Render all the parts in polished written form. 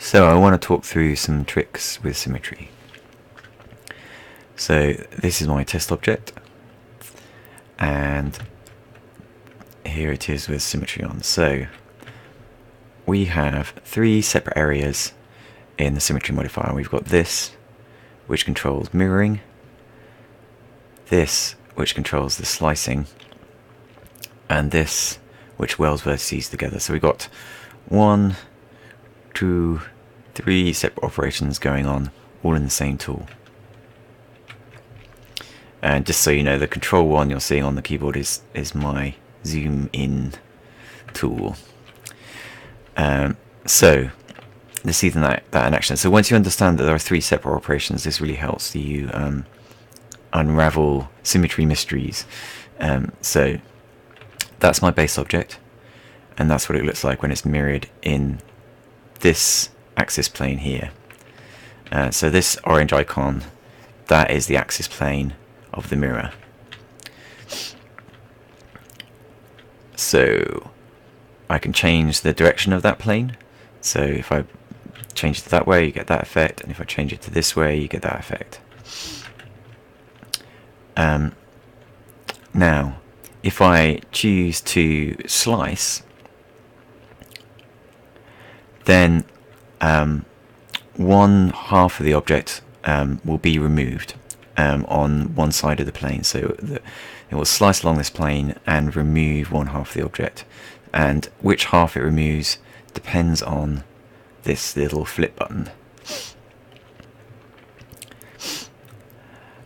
So I want to talk through some tricks with symmetry. So this is my test object, and here it is with symmetry on. So we have three separate areas in the symmetry modifier. We've got this, which controls mirroring, this, which controls the slicing, and this, which welds vertices together. So we've got 1, 2, 3 separate operations going on, all in the same tool. And just so you know, the control 1 you're seeing on the keyboard is my zoom in tool. So let's see that in action. So once you understand that there are three separate operations, this really helps you unravel symmetry mysteries. So that's my base object, and that's what it looks like when it's mirrored in this axis plane here. So this orange icon, that is the axis plane of the mirror. So I can change the direction of that plane. So if I change it that way, you get that effect, and if I change it to this way, you get that effect. Now, if I choose to slice, then one half of the object will be removed on one side of the plane. So it will slice along this plane and remove one half of the object. And which half it removes depends on this little flip button.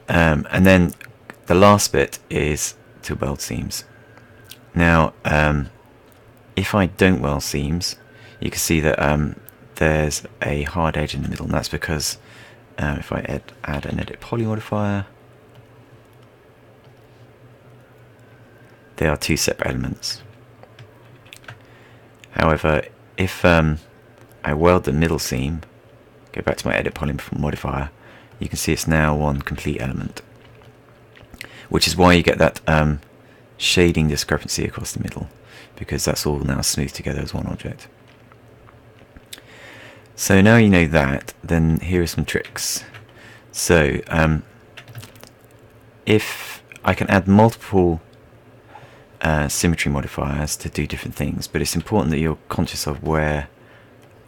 And then the last bit is to weld seams. Now, if I don't weld seams, you can see that there's a hard edge in the middle, and that's because if I add an edit poly modifier, they are two separate elements. However, if I weld the middle seam, go back to my edit poly modifier, you can see it's now one complete element, which is why you get that shading discrepancy across the middle, because that's all now smoothed together as one object. So now you know that, then here are some tricks. So if I can add multiple symmetry modifiers to do different things, but it's important that you're conscious of where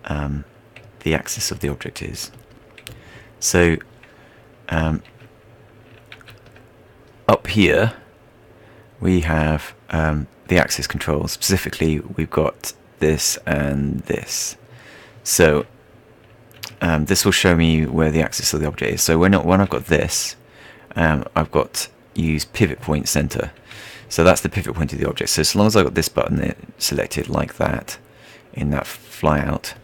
the axis of the object is. So up here we have the axis controls. Specifically, we've got this and this. So this will show me where the axis of the object is. So when I've got this, I've got use pivot point center. So that's the pivot point of the object. So as long as I've got this button selected like that in that flyout,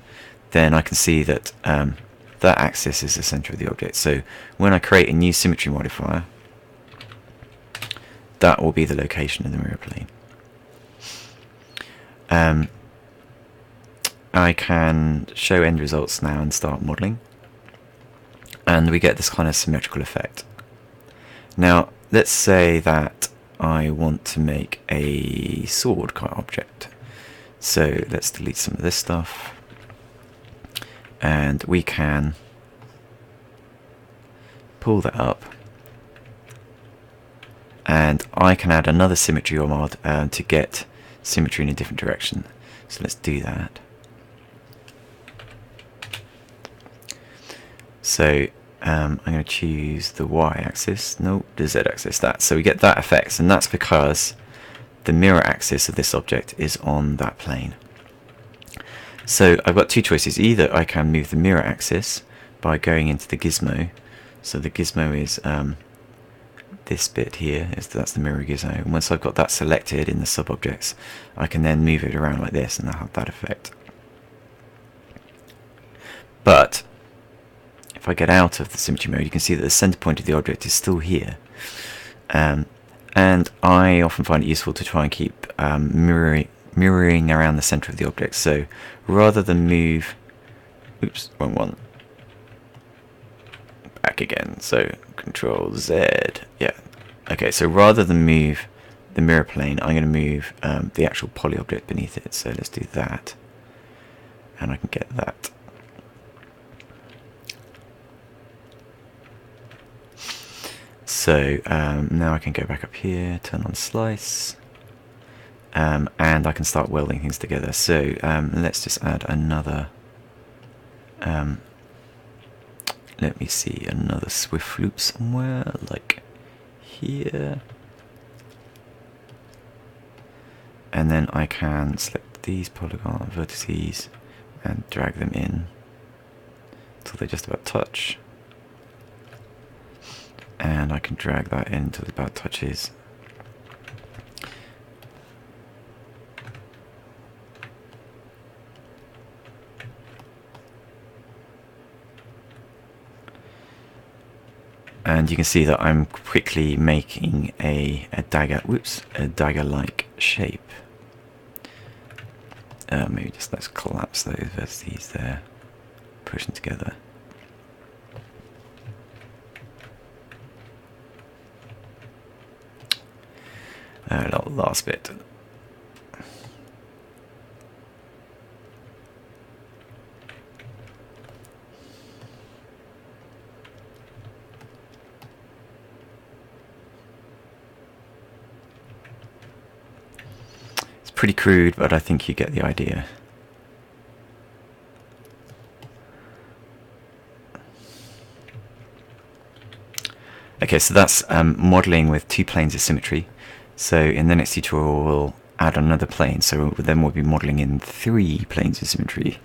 then I can see that that axis is the center of the object. So when I create a new symmetry modifier, that will be the location of the mirror plane. I can show end results now and start modeling, and we get this kind of symmetrical effect. Now let's say that I want to make a sword kind of object, so let's delete some of this stuff, and we can pull that up, and I can add another symmetry or mod to get symmetry in a different direction. So let's do that. So I'm going to choose the y-axis, no, the z-axis, that. So we get that effect, and that's because the mirror axis of this object is on that plane. So I've got two choices. Either I can move the mirror axis by going into the gizmo. So the gizmo is this bit here, that's the mirror gizmo. And once I've got that selected in the sub-objects, I can then move it around like this, and I'll have that effect. But if I get out of the symmetry mode, you can see that the center point of the object is still here. And I often find it useful to try and keep mirroring around the center of the object. So rather than move, oops, wrong one, back again, so Control Z, yeah, okay, so rather than move the mirror plane, I'm going to move the actual poly object beneath it. So let's do that, and I can get that. So now I can go back up here, turn on slice, and I can start welding things together. So let's just add another, let me see, another swift loop somewhere, like here. And then I can select these polygon vertices and drag them in until they just about touch. And I can drag that in until it about touches. And you can see that I'm quickly making a dagger-like shape. Maybe just let's collapse those vertices there, push them together. Last bit. It's pretty crude, but I think you get the idea. Okay, so that's modeling with 2 planes of symmetry. So in the next tutorial we'll add another plane, so then we'll be modeling in 3 planes of symmetry.